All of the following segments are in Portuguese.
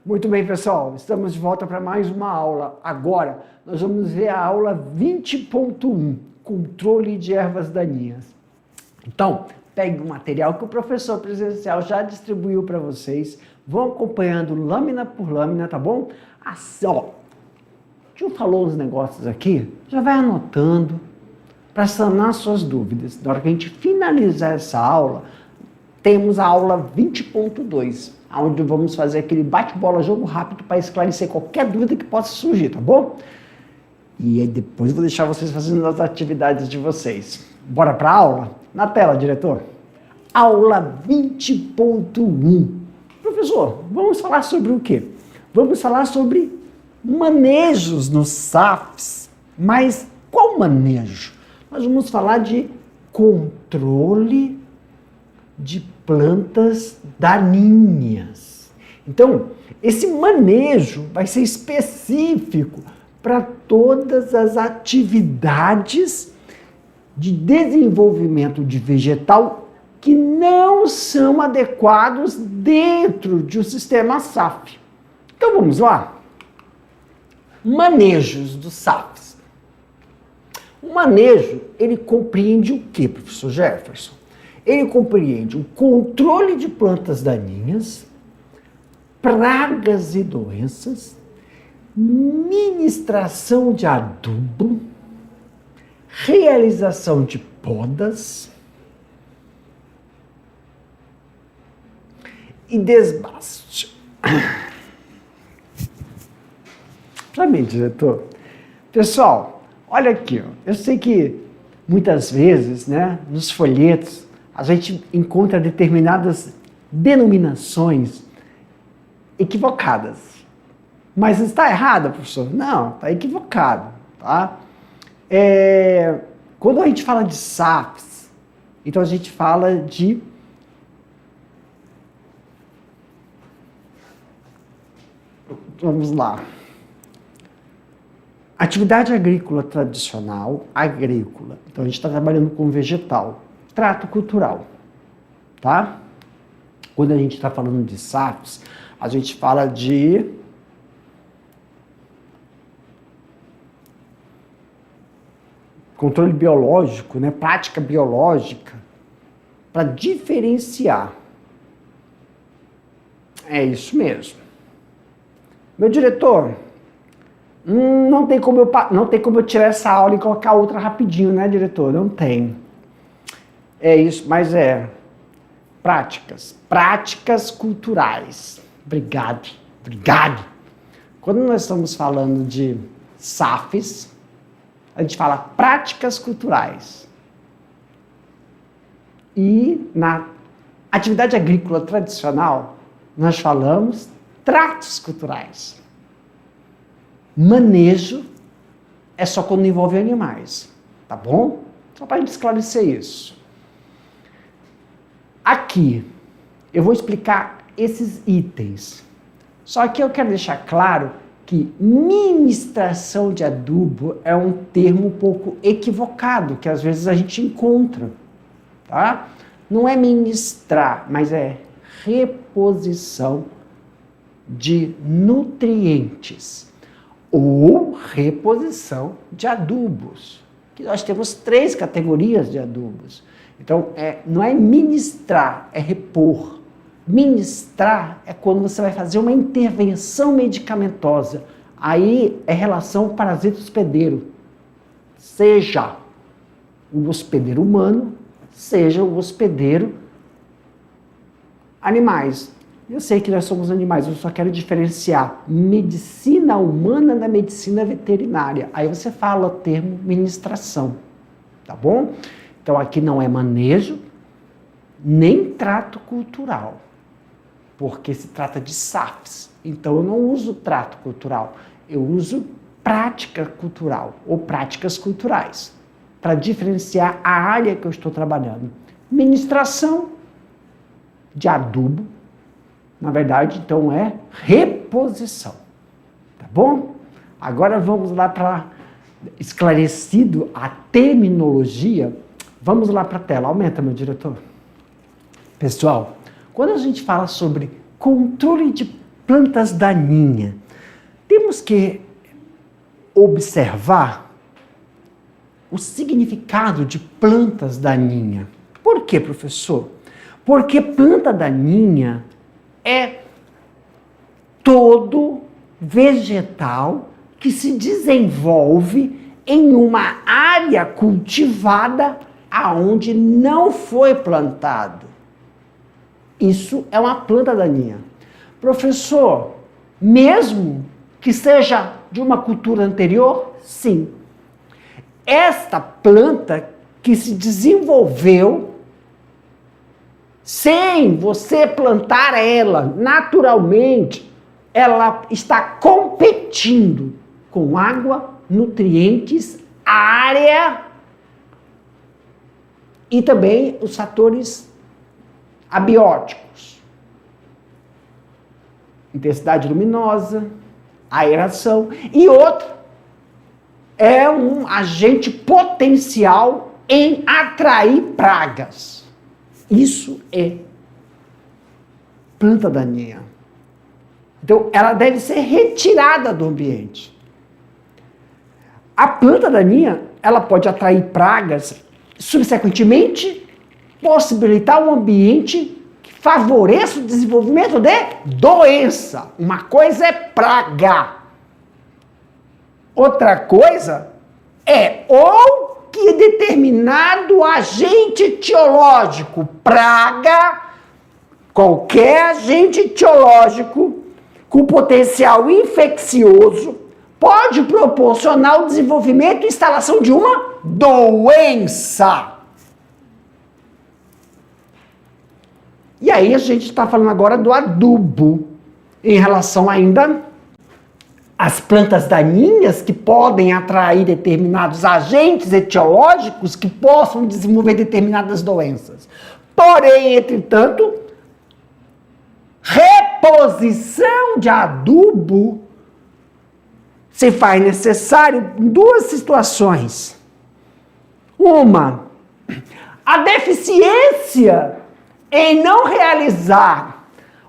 Muito bem, pessoal, estamos de volta para mais uma aula. Agora, nós vamos ver a aula 20.1, controle de ervas daninhas. Então, pegue o material que o professor presencial já distribuiu para vocês, vão acompanhando lâmina por lâmina, tá bom? Assim, ó, o tio falou uns negócios aqui, já vai anotando para sanar suas dúvidas. Na hora que a gente finalizar essa aula, temos a aula 20.2, onde vamos fazer aquele bate-bola, jogo rápido para esclarecer qualquer dúvida que possa surgir, tá bom? E aí depois eu vou deixar vocês fazendo as atividades de vocês. Bora para a aula? Na tela, diretor. Aula 20.1. Professor, vamos falar sobre o quê? Vamos falar sobre manejos nos SAFs. Mas qual manejo? Nós vamos falar de controle de plantas daninhas. Então, esse manejo vai ser específico para todas as atividades de desenvolvimento de vegetal que não são adequados dentro de um sistema SAF. Então, vamos lá? Manejos dos SAFs. O manejo, ele compreende o que, professor Jefferson? Ele compreende o controle de plantas daninhas, pragas e doenças, ministração de adubo, realização de podas e desbaste. Para mim, diretor. Pessoal, olha aqui, ó. Eu sei que muitas vezes, né, nos folhetos, a gente encontra determinadas denominações equivocadas. Mas está errada, professor? Não, está equivocado, tá? Quando a gente fala de SAFs, então a gente fala de vamos lá. Atividade agrícola tradicional, agrícola. Então a gente está trabalhando com vegetal. Trato cultural, tá? Quando a gente está falando de SAFs, a gente fala de controle biológico, né? Prática biológica, para diferenciar. É isso mesmo. Meu diretor, não tem como eu tirar essa aula e colocar outra rapidinho, né, diretor? Não tem. É isso, mas práticas culturais. Obrigado. Quando nós estamos falando de SAFs, a gente fala práticas culturais. E na atividade agrícola tradicional, nós falamos tratos culturais. Manejo é só quando envolve animais, tá bom? Só para a gente esclarecer isso. Aqui, eu vou explicar esses itens. Só que eu quero deixar claro que ministração de adubo é um termo um pouco equivocado, que às vezes a gente encontra, tá? Não é ministrar, mas é reposição de nutrientes ou reposição de adubos, que nós temos 3 categorias de adubos. Então, não é ministrar, é repor. Ministrar é quando você vai fazer uma intervenção medicamentosa. Aí é relação parasita hospedeiro. Seja o hospedeiro humano, seja o hospedeiro animais. Eu sei que nós somos animais, eu só quero diferenciar medicina humana da medicina veterinária. Aí você fala o termo ministração, tá bom? Então aqui não é manejo, nem trato cultural, porque se trata de SAFs. Então eu não uso trato cultural, eu uso prática cultural ou práticas culturais, para diferenciar a área que eu estou trabalhando. Ministração de adubo, na verdade, então é reposição, tá bom? Agora vamos lá para esclarecido a terminologia. Vamos lá para a tela. Aumenta, meu diretor. Pessoal, quando a gente fala sobre controle de plantas daninhas. Temos que observar o significado de plantas daninhas. Por quê, professor? Porque planta daninha é todo vegetal que se desenvolve em uma área cultivada aonde não foi plantado. Isso é uma planta daninha. Professor, mesmo que seja de uma cultura anterior? Sim. Esta planta que se desenvolveu sem você plantar ela naturalmente, ela está competindo com água, nutrientes, área e também os fatores abióticos. Intensidade luminosa, aeração e outro é um agente potencial em atrair pragas. Isso é planta daninha. Então, ela deve ser retirada do ambiente. A planta daninha, ela pode atrair pragas, subsequentemente, possibilitar um ambiente que favoreça o desenvolvimento de doença. Uma coisa é praga. Outra coisa é ou que determinado agente etiológico, praga, qualquer agente etiológico com potencial infeccioso, pode proporcionar o desenvolvimento e instalação de uma doença. E aí a gente está falando agora do adubo, em relação ainda às plantas daninhas que podem atrair determinados agentes etiológicos que possam desenvolver determinadas doenças. Porém, entretanto, reposição de adubo se faz necessário em duas situações. Uma, a deficiência em não realizar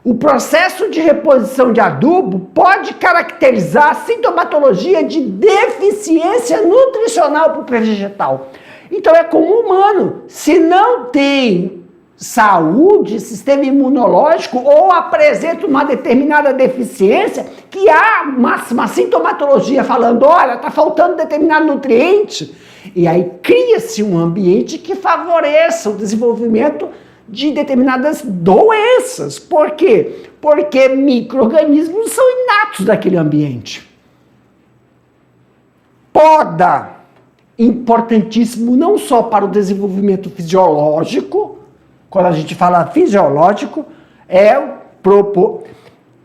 o processo de reposição de adubo pode caracterizar a sintomatologia de deficiência nutricional para o vegetal. Então é como o humano, se não tem saúde, sistema imunológico ou apresenta uma determinada deficiência, que há uma sintomatologia falando, olha, está faltando determinado nutriente, e aí cria-se um ambiente que favoreça o desenvolvimento de determinadas doenças. Por quê? Porque micro-organismos são inatos daquele ambiente. Poda, importantíssimo não só para o desenvolvimento fisiológico, quando a gente fala fisiológico, é o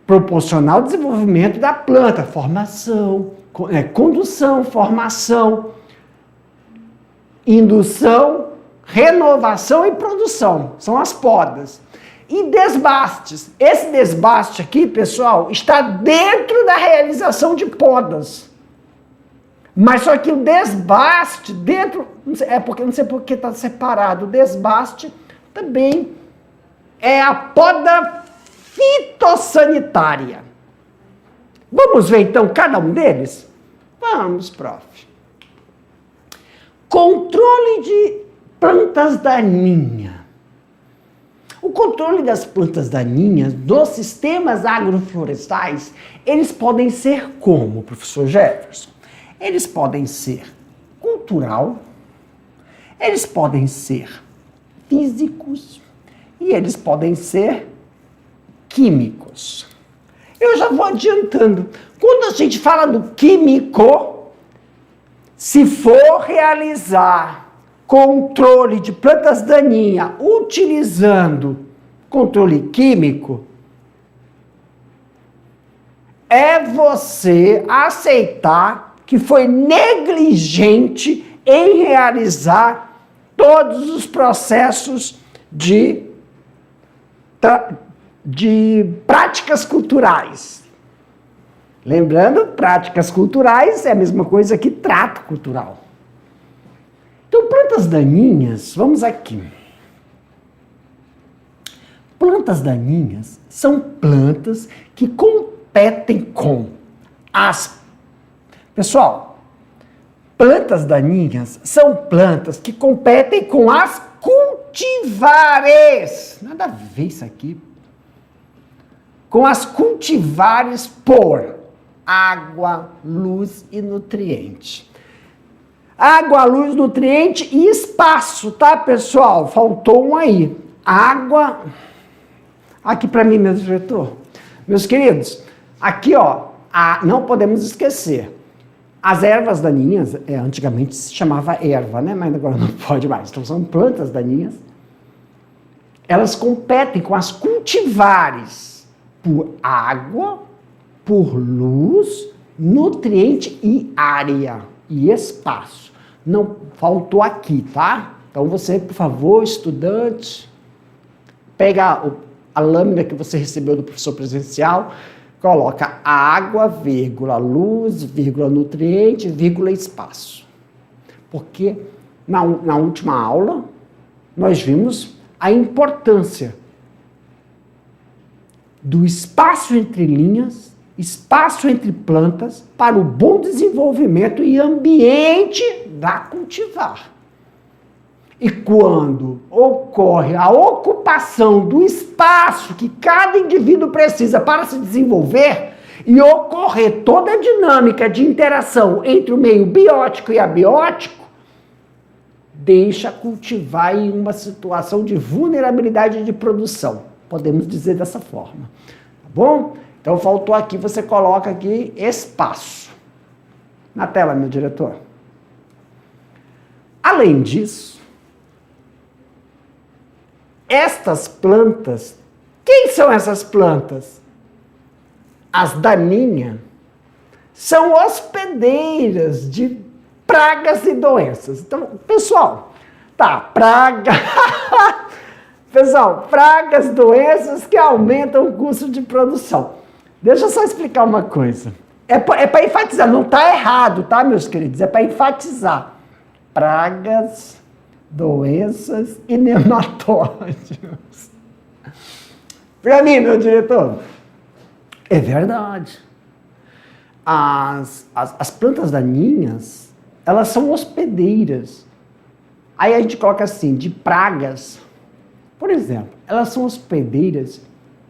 proporcionar o desenvolvimento da planta, formação, condução, formação, indução, renovação e produção, são as podas. E desbastes. Esse desbaste aqui, pessoal, está dentro da realização de podas. Mas só que o desbaste dentro, não sei porque está separado, o desbaste também é a poda fitossanitária. Vamos ver então cada um deles? Vamos, prof. Controle de plantas daninhas. O controle das plantas daninhas dos sistemas agroflorestais, eles podem ser como, professor Jefferson? Eles podem ser cultural, eles podem ser físicos e eles podem ser químicos. Eu já vou adiantando. Quando a gente fala do químico, se for realizar controle de plantas daninhas utilizando controle químico, é você aceitar que foi negligente em realizar todos os processos de práticas culturais. Lembrando, práticas culturais é a mesma coisa que trato cultural. Então, plantas daninhas, vamos aqui. Plantas daninhas são plantas que, com competem com as... Pessoal, plantas daninhas são plantas que competem com as cultivares. Nada a ver isso aqui. Com as cultivares por água, luz e nutriente. Água, luz, nutriente e espaço, tá, pessoal? Faltou um aí. Água... Aqui para mim, meu diretor. Meus queridos, aqui, ó, não podemos esquecer. As ervas daninhas, antigamente se chamava erva, né? Mas agora não pode mais. Então, são plantas daninhas. Elas competem com as cultivares por água, por luz, nutriente e área e espaço. Não faltou aqui, tá? Então, você, por favor, estudante, pega a lâmina que você recebeu do professor presencial, coloca água, vírgula, luz, vírgula, nutriente, vírgula, espaço. Porque na última aula, nós vimos a importância do espaço entre linhas, espaço entre plantas, para o bom desenvolvimento e ambiente da cultivar. E quando ocorre a ocupação do espaço que cada indivíduo precisa para se desenvolver e ocorrer toda a dinâmica de interação entre o meio biótico e abiótico, deixa cultivar em uma situação de vulnerabilidade de produção. Podemos dizer dessa forma. Tá bom? Então faltou aqui, você coloca aqui espaço. Na tela, meu diretor. Além disso, estas plantas, quem são essas plantas? As daninhas são hospedeiras de pragas e doenças. Então, pessoal, praga. Pessoal, pragas, doenças que aumentam o custo de produção. Deixa eu só explicar uma coisa. É para enfatizar, não está errado, tá, meus queridos? É para enfatizar. Pragas, doenças e nematóides. Para mim, meu diretor, é verdade. As plantas daninhas, elas são hospedeiras. Aí a gente coloca assim, de pragas. Por exemplo, elas são hospedeiras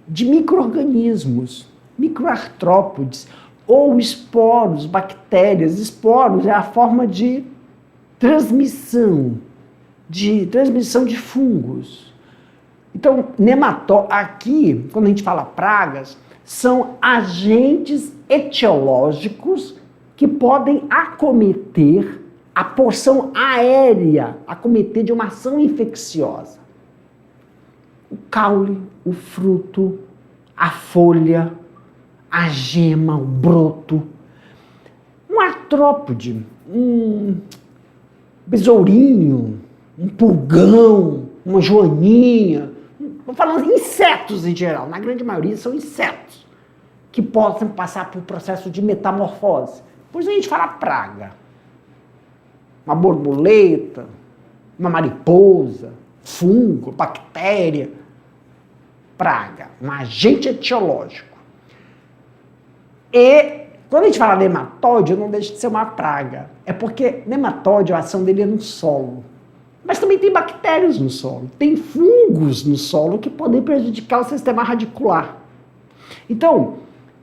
de micro-organismos, microartrópodes, ou esporos, bactérias. Esporos é a forma de transmissão de fungos. Então, aqui, quando a gente fala pragas, são agentes etiológicos que podem acometer a porção aérea, acometer de uma ação infecciosa. O caule, o fruto, a folha, a gema, o broto. Um artrópode, um besourinho, um pulgão, uma joaninha. Estou falando de insetos em geral, na grande maioria são insetos que possam passar por processo de metamorfose. Por isso a gente fala praga. Uma borboleta, uma mariposa, fungo, bactéria. Praga, um agente etiológico. E quando a gente fala nematóide, não deixa de ser uma praga. É porque nematóide, a ação dele é no solo. Mas também tem bactérias no solo, tem fungos no solo que podem prejudicar o sistema radicular. Então,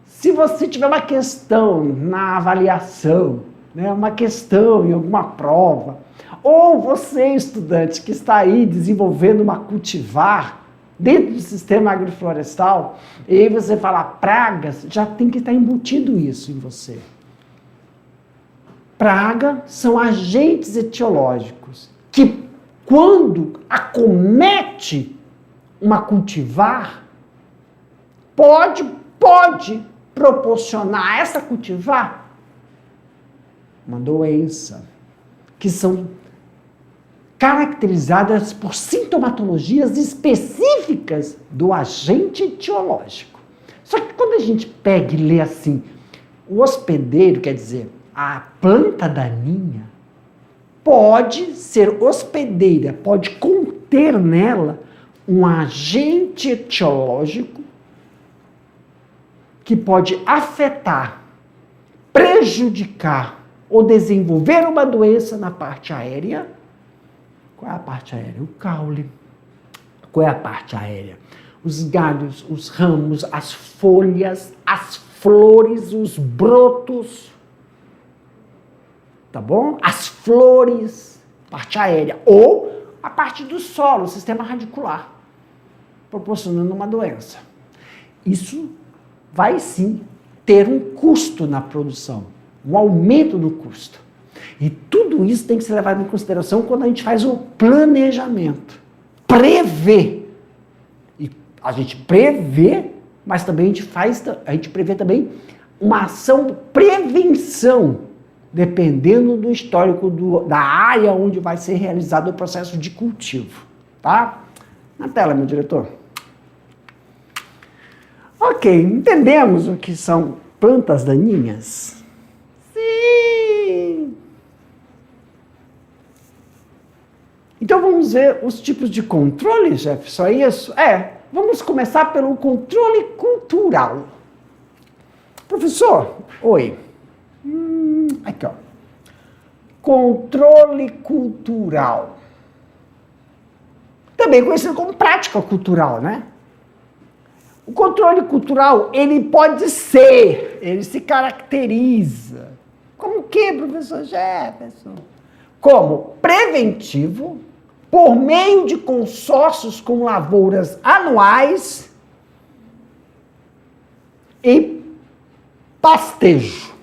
se você tiver uma questão na avaliação, né, uma questão em alguma prova, ou você, estudante, que está aí desenvolvendo uma cultivar dentro do sistema agroflorestal, e aí você fala pragas, já tem que estar embutido isso em você. Praga são agentes etiológicos que, quando acomete uma cultivar, pode proporcionar a essa cultivar uma doença, que são caracterizadas por sintomatologias específicas do agente etiológico. Só que quando a gente pega e lê assim, o hospedeiro, quer dizer, a planta daninha, pode ser hospedeira, pode conter nela um agente etiológico que pode afetar, prejudicar ou desenvolver uma doença na parte aérea. Qual é a parte aérea? O caule. Qual é a parte aérea? Os galhos, os ramos, as folhas, as flores, os brotos. Tá bom? As flores, parte aérea. Ou a parte do solo, o sistema radicular, proporcionando uma doença. Isso vai sim ter um custo na produção, um aumento no custo. E tudo isso tem que ser levado em consideração quando a gente faz o planejamento. Prever. E a gente prevê, mas também a gente prevê também uma ação de prevenção, dependendo do histórico da área onde vai ser realizado o processo de cultivo. Tá? Na tela, meu diretor. Ok, entendemos o que são plantas daninhas? Sim! Então vamos ver os tipos de controle, Jefferson, é isso? Vamos começar pelo controle cultural. Professor, oi. Aqui, ó. Controle cultural. Também conhecido como prática cultural, né? O controle cultural, ele se caracteriza. Como o quê, professor Jefferson? Como preventivo, por meio de consórcios com lavouras anuais e pastejo.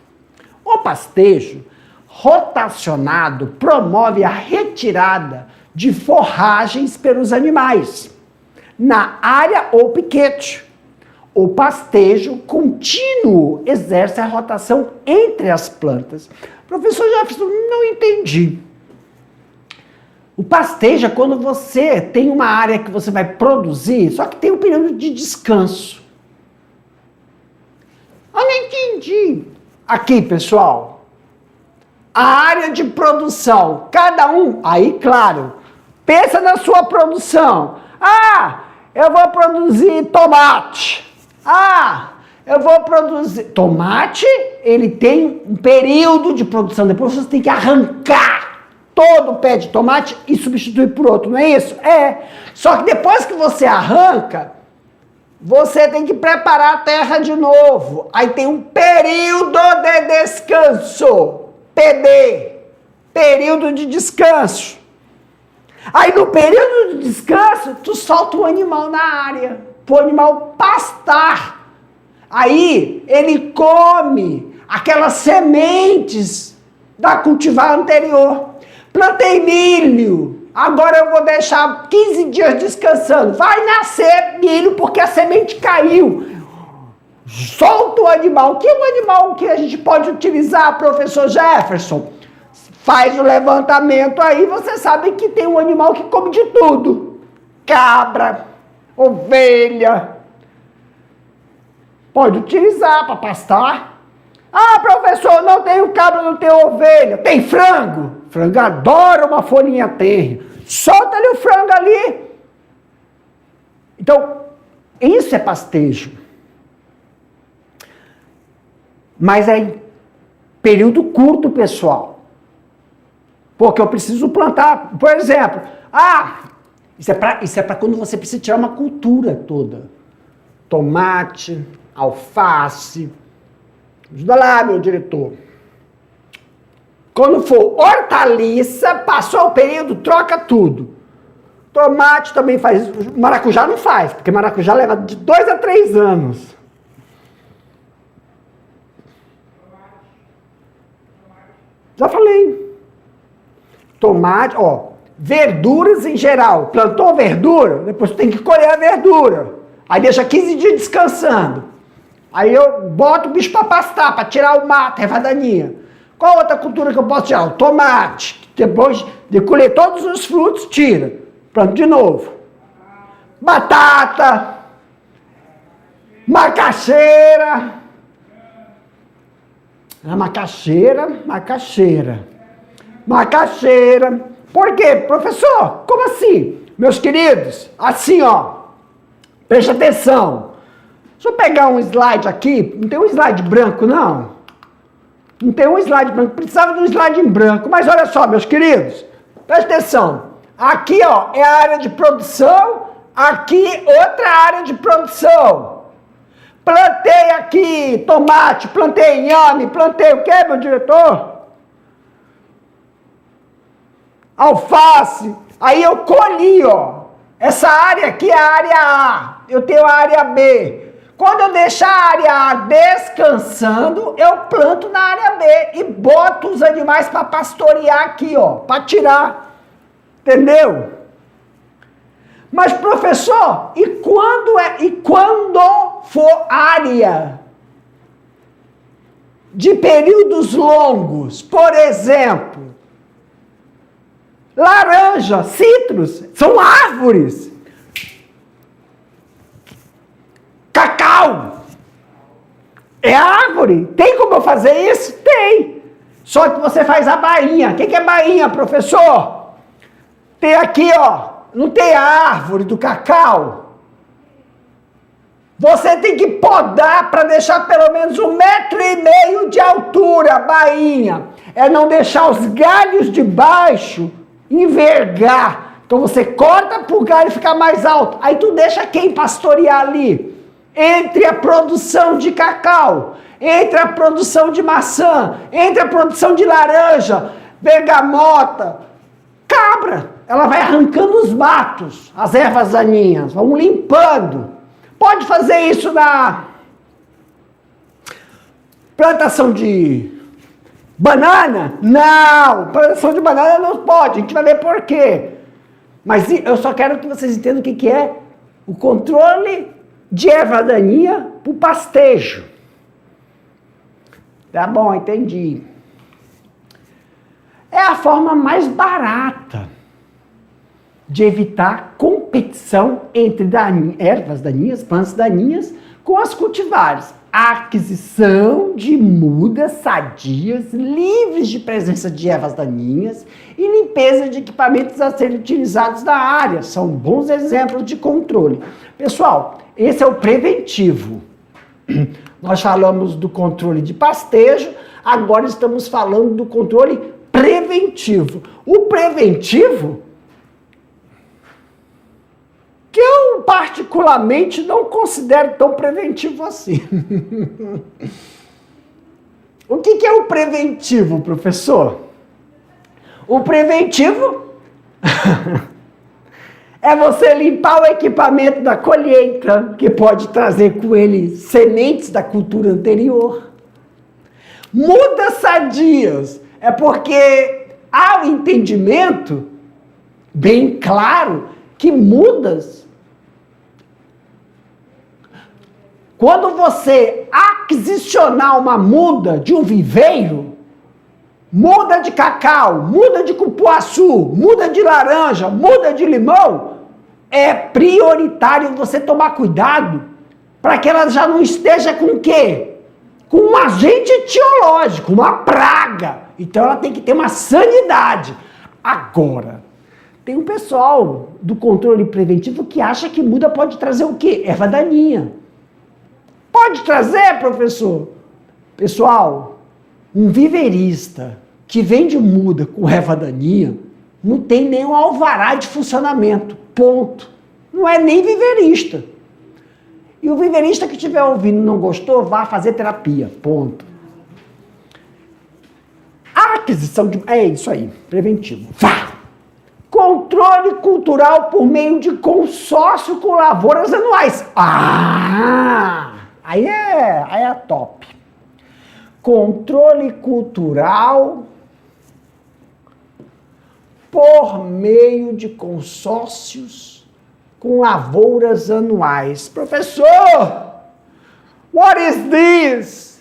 O pastejo rotacionado promove a retirada de forragens pelos animais na área ou piquete. O pastejo contínuo exerce a rotação entre as plantas. Professor Jefferson, não entendi. O pastejo é quando você tem uma área que você vai produzir, só que tem um período de descanso. Eu não entendi. Aqui, pessoal, a área de produção, cada um, aí, claro, pensa na sua produção. Eu vou produzir tomate. Eu vou produzir... Tomate, ele tem um período de produção, depois você tem que arrancar todo o pé de tomate e substituir por outro, não é isso? Só que depois que você arranca, você tem que preparar a terra de novo. Aí tem um período de descanso. PD. Período de descanso. Aí no período de descanso, tu solta o animal na área. Pro animal pastar. Aí ele come aquelas sementes da cultivar anterior. Plantei milho. Agora eu vou deixar 15 dias descansando. Vai nascer milho porque a semente caiu. Solta o animal. Que é um animal que a gente pode utilizar, professor Jefferson? Faz o levantamento aí, você sabe que tem um animal que come de tudo. Cabra, ovelha. Pode utilizar para pastar. Professor, não tenho cabra, não tenho ovelha. Tem frango. Frango adora uma folhinha terra. Solta-lhe o frango ali. Então, isso é pastejo. Mas é em período curto, pessoal. Porque eu preciso plantar, por exemplo, isso é para quando você precisa tirar uma cultura toda. Tomate, alface. Ajuda lá, meu diretor. Quando for hortaliça, passou o período, troca tudo. Tomate também faz isso. Maracujá não faz, porque maracujá leva de 2 a 3 anos. Já falei. Tomate, verduras em geral. Plantou verdura, depois tem que colher a verdura. Aí deixa 15 dias descansando. Aí eu boto o bicho para pastar, para tirar o mato, ervadaninha. Qual outra cultura que eu posso tirar? O tomate. Depois de colher todos os frutos, tira. Planto de novo. Batata. Macaxeira. Macaxeira. Por quê, professor? Como assim? Meus queridos, assim, preste atenção. Deixa eu pegar um slide aqui. Não tem um slide branco, não? Não tem um slide branco. Precisava de um slide em branco. Mas olha só, meus queridos. Presta atenção. Aqui, ó, é a área de produção. Aqui, outra área de produção. Plantei aqui tomate, plantei inhame, plantei o quê, meu diretor? Alface. Aí eu colhi, ó. Essa área aqui é a área A. Eu tenho a área B. Quando eu deixar a área A descansando, eu planto na área B e boto os animais para pastorear aqui, ó, para tirar. Entendeu? Mas, professor, e quando for área de períodos longos, por exemplo, laranja, citros, são árvores. Cacau é árvore. Tem como eu fazer isso? Tem. Só que você faz a bainha. O que é bainha, professor? Tem aqui, ó. Não tem a árvore do cacau? Você tem que podar para deixar pelo menos 1,5 metro de altura, a bainha. É não deixar os galhos de baixo envergar. Então você corta para o galho ficar mais alto. Aí tu deixa quem pastorear ali? Entre a produção de cacau, entre a produção de maçã, entre a produção de laranja, bergamota, cabra. Ela vai arrancando os matos, as ervas daninhas, vão limpando. Pode fazer isso na plantação de banana? Não, plantação de banana não pode, a gente vai ver por quê. Mas eu só quero que vocês entendam o que é o controle de erva daninha para o pastejo. Tá bom, entendi. É a forma mais barata de evitar competição entre ervas daninhas, plantas daninhas, com as cultivares. A aquisição de mudas sadias, livres de presença de ervas daninhas e limpeza de equipamentos a serem utilizados na área. São bons exemplos de controle. Pessoal, esse é o preventivo. Nós falamos do controle de pastejo, agora estamos falando do controle preventivo. O preventivo, que eu particularmente não considero tão preventivo assim. O que é o preventivo, professor? O preventivo é você limpar o equipamento da colheita, que pode trazer com ele sementes da cultura anterior. Mudas sadias é porque há o entendimento bem claro que mudas, quando você aquisicionar uma muda de um viveiro, muda de cacau, muda de cupuaçu, muda de laranja, muda de limão, é prioritário você tomar cuidado para que ela já não esteja com o quê? Com um agente etiológico, uma praga. Então ela tem que ter uma sanidade. Agora, tem um pessoal do controle preventivo que acha que muda pode trazer o quê? Erva daninha. Pode trazer, professor? Pessoal, um viveirista que vende muda com erva daninha não tem nenhum alvará de funcionamento. Ponto. Não é nem viveirista. E o viveirista que estiver ouvindo e não gostou, vá fazer terapia. Ponto. A aquisição de... É isso aí, preventivo. Vá! Controle cultural por meio de consórcio com lavouras anuais. Aí é top. Controle cultural por meio de consórcios com lavouras anuais. Professor, what is this?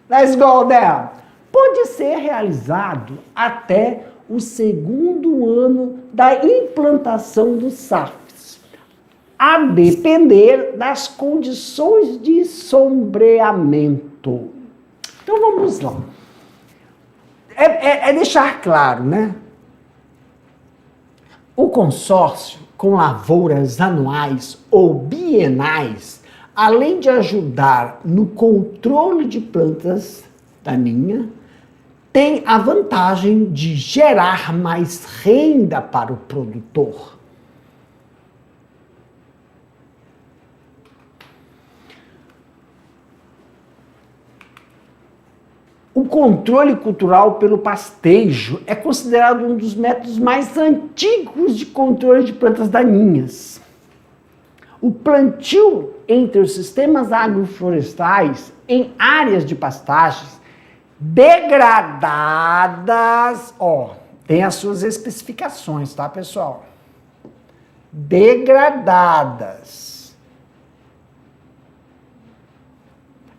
Let's go there. Pode ser realizado até o segundo ano da implantação dos SAFs, a depender das condições de sombreamento. Então vamos lá. É deixar claro, né? O consórcio com lavouras anuais ou bienais além de ajudar no controle de plantas daninhas, tem a vantagem de gerar mais renda para o produtor. O controle cultural pelo pastejo é considerado um dos métodos mais antigos de controle de plantas daninhas. O plantio entre os sistemas agroflorestais em áreas de pastagens degradadas, tem as suas especificações, tá, pessoal? Degradadas.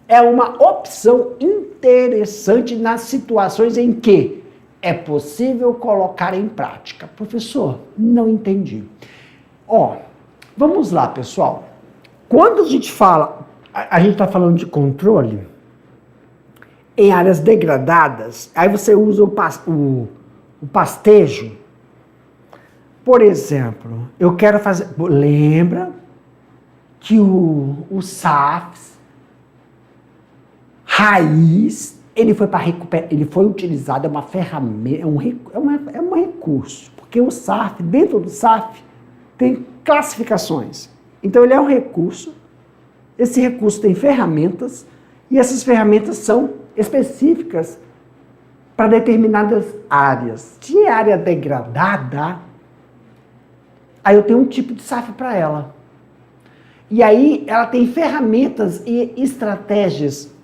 É uma opção interessante nas situações em que é possível colocar em prática. Professor, não entendi. Vamos lá, pessoal. Quando a gente fala, a gente está falando de controle em áreas degradadas, aí você usa o pastejo. Por exemplo, eu quero fazer... Lembra que o SAFs raiz, ele foi para recuperar, ele foi utilizado, é uma ferramenta, é um recurso, porque o SAF, dentro do SAF, tem classificações. Então ele é um recurso, esse recurso tem ferramentas, e essas ferramentas são específicas para determinadas áreas. Se é área degradada, aí eu tenho um tipo de SAF para ela. E aí ela tem ferramentas e estratégias.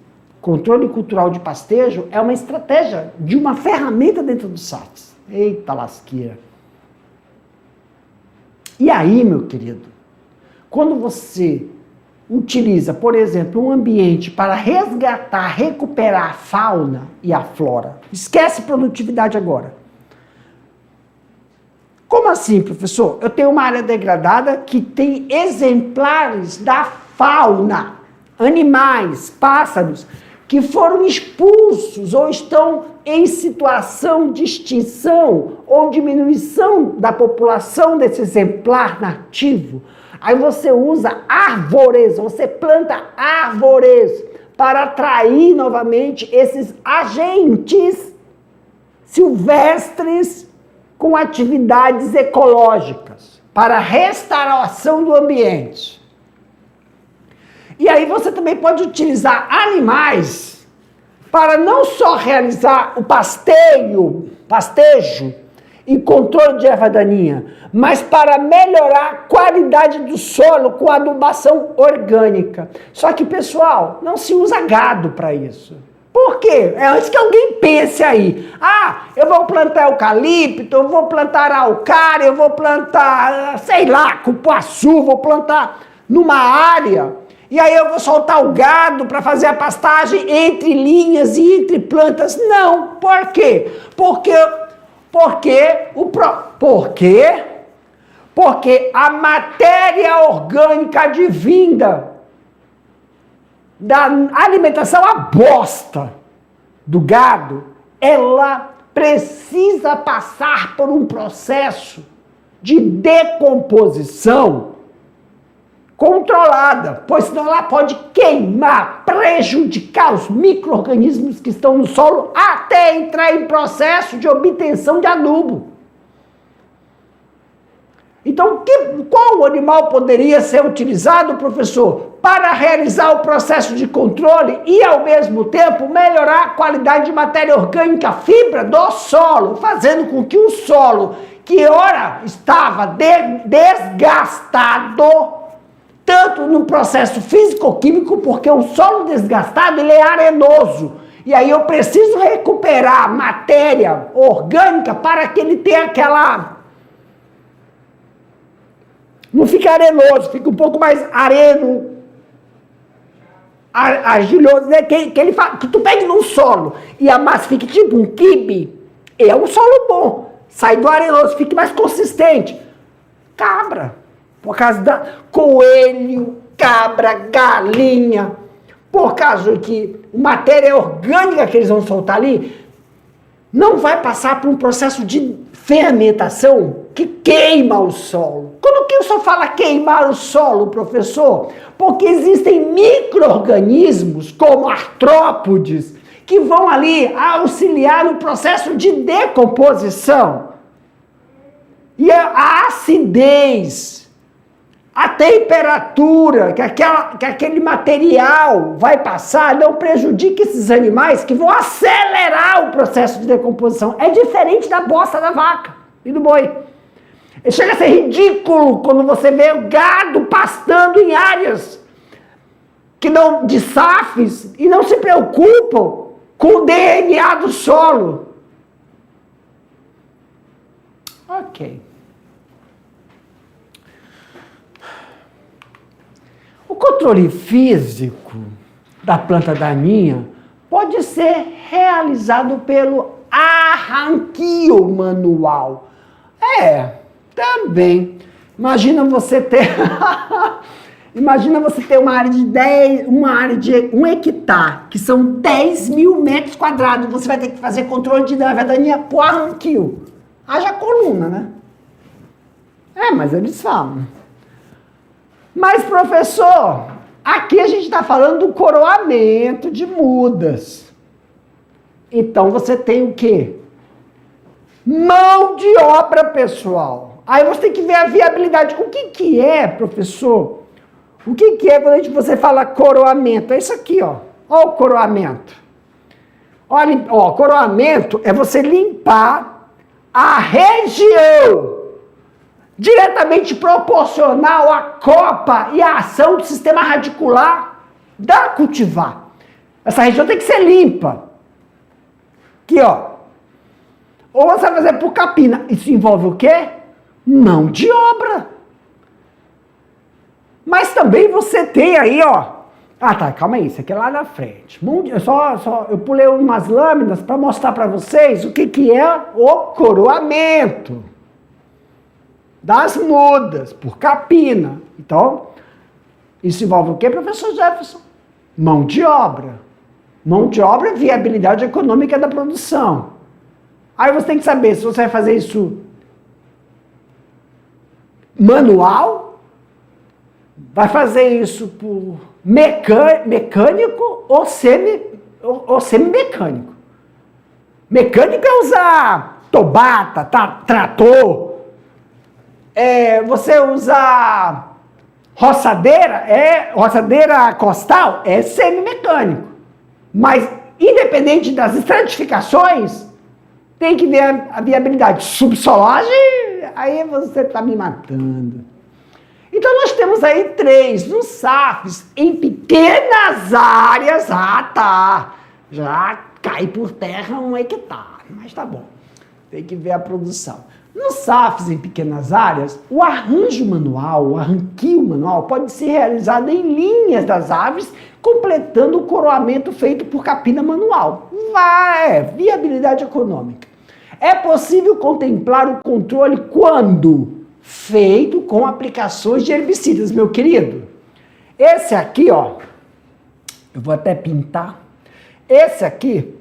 Controle cultural de pastejo é uma estratégia de uma ferramenta dentro do SAFs. Eita lasqueira. E aí, meu querido, quando você utiliza, por exemplo, um ambiente para resgatar, recuperar a fauna e a flora, esquece produtividade agora. Como assim, professor? Eu tenho uma área degradada que tem exemplares da fauna, animais, pássaros, que foram expulsos ou estão em situação de extinção ou diminuição da população desse exemplar nativo. Aí você usa árvores, você planta árvores para atrair novamente esses agentes silvestres com atividades ecológicas para restauração do ambiente. E aí você também pode utilizar animais para não só realizar o pastejo e controle de erva daninha, mas para melhorar a qualidade do solo com adubação orgânica. Só que, pessoal, não se usa gado para isso. Por quê? É antes que alguém pense aí. Eu vou plantar eucalipto, eu vou plantar araucária, eu vou plantar, sei lá, cupuaçu, vou plantar numa área. E aí eu vou soltar o gado para fazer a pastagem entre linhas e entre plantas. Não. Por quê? Porque a matéria orgânica advinda da alimentação, a bosta do gado, ela precisa passar por um processo de decomposição controlada, pois senão ela pode queimar, prejudicar os micro-organismos que estão no solo até entrar em processo de obtenção de adubo. Então, qual animal poderia ser utilizado, professor, para realizar o processo de controle e, ao mesmo tempo, melhorar a qualidade de matéria orgânica, fibra do solo, fazendo com que o solo, que ora estava desgastado, tanto no processo físico-químico, porque o solo desgastado ele é arenoso. E aí eu preciso recuperar matéria orgânica para que ele tenha aquela... Não fica arenoso, fica um pouco mais areno, argiloso, né? Que tu pegue num solo e a massa fique tipo um quibe, é um solo bom. Sai do arenoso, fique mais consistente. Cabra. Por causa da coelho, cabra, galinha, por causa que a matéria orgânica que eles vão soltar ali não vai passar por um processo de fermentação que queima o solo. Quando que o senhor fala queimar o solo, professor? Porque existem micro-organismos, como artrópodes, que vão ali auxiliar no processo de decomposição. E a acidez, a temperatura que aquele material vai passar não prejudica esses animais que vão acelerar o processo de decomposição. É diferente da bosta da vaca e do boi. Chega a ser ridículo quando você vê o gado pastando em áreas de SAFs e não se preocupam com o DNA do solo. Ok. O controle físico da planta daninha pode ser realizado pelo arranquio manual. Também. Imagina você ter uma área de 1 hectare, que são 10 mil metros quadrados. Você vai ter que fazer controle de erva daninha por arranquio. Haja coluna, né? Mas eles falam. Mas, professor, aqui a gente está falando do coroamento de mudas. Então, você tem o quê? Mão de obra, pessoal. Aí você tem que ver a viabilidade. O que é, professor? O que é quando você fala coroamento? É isso aqui, ó. Ó o coroamento. Olha, coroamento é você limpar a região diretamente proporcional à copa e à ação do sistema radicular da cultivar. Essa região tem que ser limpa. Aqui, ó. Ou você vai fazer por capina. Isso envolve o quê? Mão de obra. Mas também você tem aí, ó. Calma aí, isso aqui é lá na frente. Eu pulei umas lâminas para mostrar para vocês o que é o coroamento das mudas por capina. Então, isso envolve o quê, professor Jefferson? Mão de obra. Mão de obra é viabilidade econômica da produção. Aí você tem que saber se você vai fazer isso manual, vai fazer isso por mecânico ou semi-mecânico. Mecânico é usar tobata, trator. Você usa roçadeira costal, é semi-mecânico. Mas, independente das estratificações, tem que ver a viabilidade. Subsolagem, aí você está me matando. Então, nós temos aí 3 nos SAFs, em pequenas áreas. Já cai por terra 1 hectare, mas tá bom. Tem que ver a produção. Nos SAFs, em pequenas áreas, o arranjo manual, o arranquio manual, pode ser realizado em linhas das árvores, completando o coroamento feito por capina manual. Viabilidade econômica. É possível contemplar o controle quando? Feito com aplicações de herbicidas, meu querido. Esse aqui, ó, eu vou até pintar. Esse aqui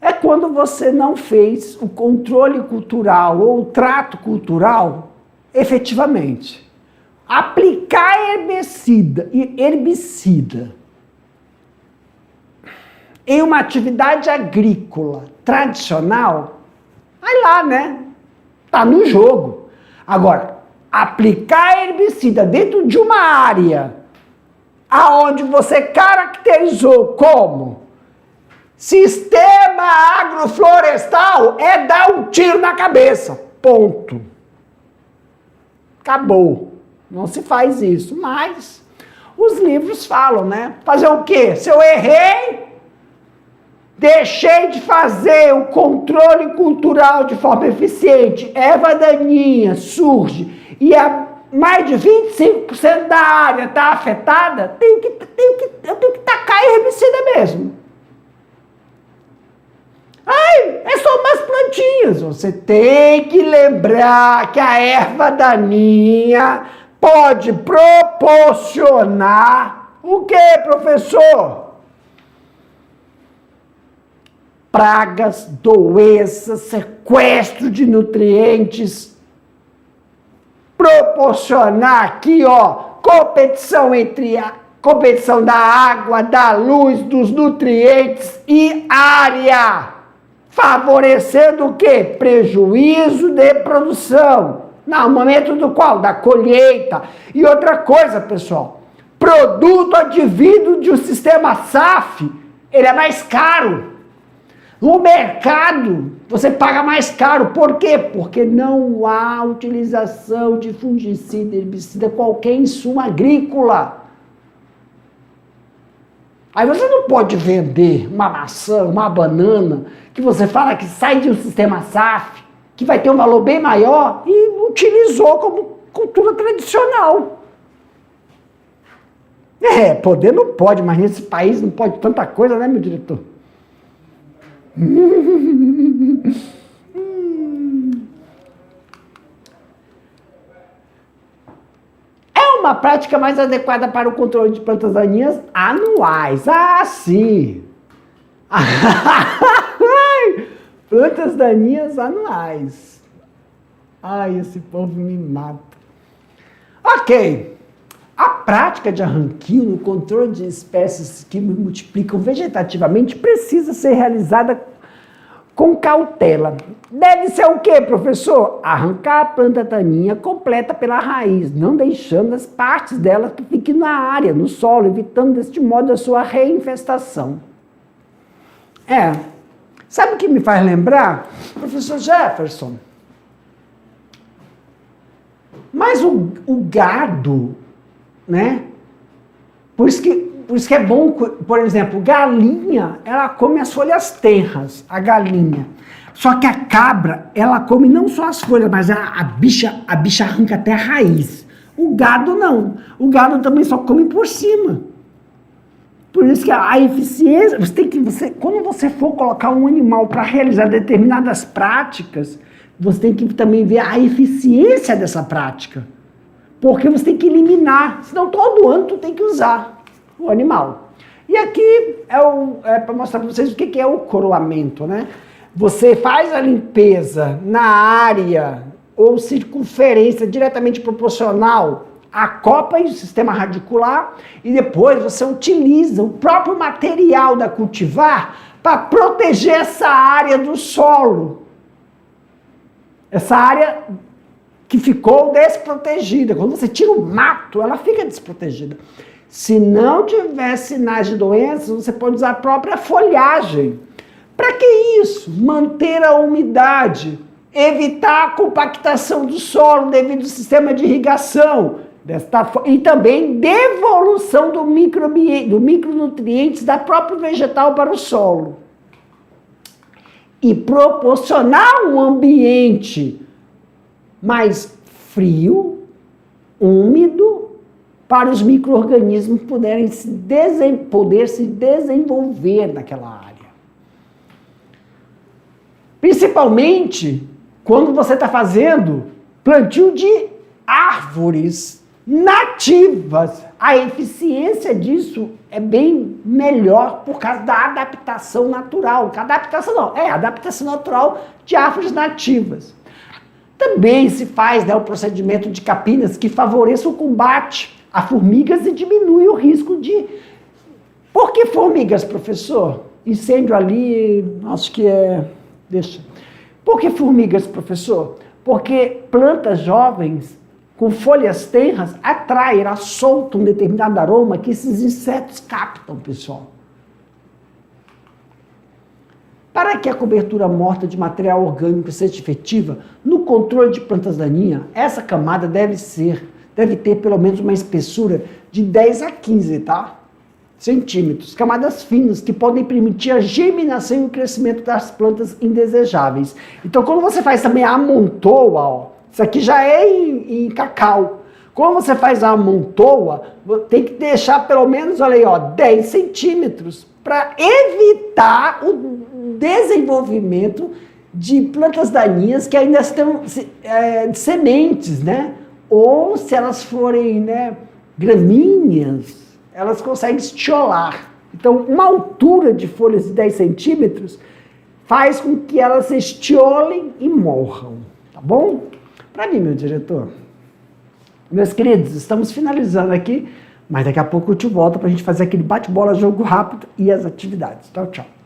é quando você não fez o controle cultural ou o trato cultural efetivamente. Aplicar herbicida em uma atividade agrícola tradicional, vai lá, né? Tá no jogo. Agora, aplicar herbicida dentro de uma área aonde você caracterizou como sistema agroflorestal é dar um tiro na cabeça. Ponto. Acabou. Não se faz isso. Mas os livros falam, né? Fazer o quê? Se eu errei, deixei de fazer o controle cultural de forma eficiente, erva daninha surge e mais de 25% da área está afetada, eu tenho que tacar herbicida mesmo. É só umas plantinhas. Você tem que lembrar que a erva daninha pode proporcionar o quê, professor? pragas, doenças, sequestro de nutrientes, proporcionar aqui, competição da água, da luz, dos nutrientes e área, favorecendo o quê? Prejuízo de produção, no momento do qual? Da colheita. E outra coisa, pessoal, produto advindo de um sistema SAF, ele é mais caro. No mercado, você paga mais caro. Por quê? Porque não há utilização de fungicida, herbicida, qualquer insumo agrícola. Aí você não pode vender uma maçã, uma banana, que você fala que sai de um sistema SAF, que vai ter um valor bem maior, e utilizou como cultura tradicional. Poder não pode, mas nesse país não pode tanta coisa, né, meu diretor? É uma prática mais adequada para o controle de plantas daninhas anuais. Ah, sim! Plantas daninhas anuais. Ai, esse povo me mata. Ok. A prática de arranquio no controle de espécies que multiplicam vegetativamente precisa ser realizada com cautela. Deve ser o quê, professor? Arrancar a planta daninha completa pela raiz, não deixando as partes dela que fiquem na área, no solo, evitando deste modo a sua reinfestação. Sabe o que me faz lembrar? Professor Jefferson, mas o gado, né? Por isso que é bom, por exemplo, galinha, ela come as folhas tenras, a galinha. Só que a cabra, ela come não só as folhas, mas a bicha arranca até a raiz. O gado não. O gado também só come por cima. Por isso que a eficiência, quando você for colocar um animal para realizar determinadas práticas, você tem que também ver a eficiência dessa prática. Porque você tem que eliminar, senão todo ano tu tem que usar o animal. E aqui é para mostrar para vocês o que é o coroamento, né? Você faz a limpeza na área ou circunferência diretamente proporcional à copa e o sistema radicular, e depois você utiliza o próprio material da cultivar para proteger essa área do solo. Essa área que ficou desprotegida. Quando você tira o mato, ela fica desprotegida. Se não tiver sinais de doenças, você pode usar a própria folhagem. Para que isso? Manter a umidade, evitar a compactação do solo devido ao sistema de irrigação, e também devolução do micronutrientes da própria vegetal para o solo. E proporcionar um ambiente mais frio, úmido, para os micro-organismos poder se desenvolver naquela área. Principalmente quando você está fazendo plantio de árvores nativas. A eficiência disso é bem melhor por causa da adaptação natural. Adaptação natural de árvores nativas. Também se faz o procedimento de capinas que favoreça o combate a formigas e diminui o risco de... Por que formigas, professor? Incêndio ali, acho que é... Por que formigas, professor? Porque plantas jovens com folhas tenras atraem, elas soltam um determinado aroma que esses insetos captam, pessoal. Para que a cobertura morta de material orgânico seja efetiva, no controle de plantas daninhas, essa camada deve ter pelo menos uma espessura de 10 a 15, centímetros. Camadas finas que podem permitir a germinação e o crescimento das plantas indesejáveis. Então, quando você faz também a amontoa, isso aqui já é em cacau. Quando você faz a amontoa, tem que deixar pelo menos, 10 centímetros para evitar o desenvolvimento de plantas daninhas que ainda estão sementes, né? Ou se elas forem, gramíneas, elas conseguem estiolar. Então, uma altura de folhas de 10 centímetros faz com que elas se estiolem e morram, tá bom? Para mim, meu diretor. Meus queridos, estamos finalizando aqui, mas daqui a pouco eu te volto para a gente fazer aquele bate-bola, jogo rápido e as atividades. Tchau, tchau.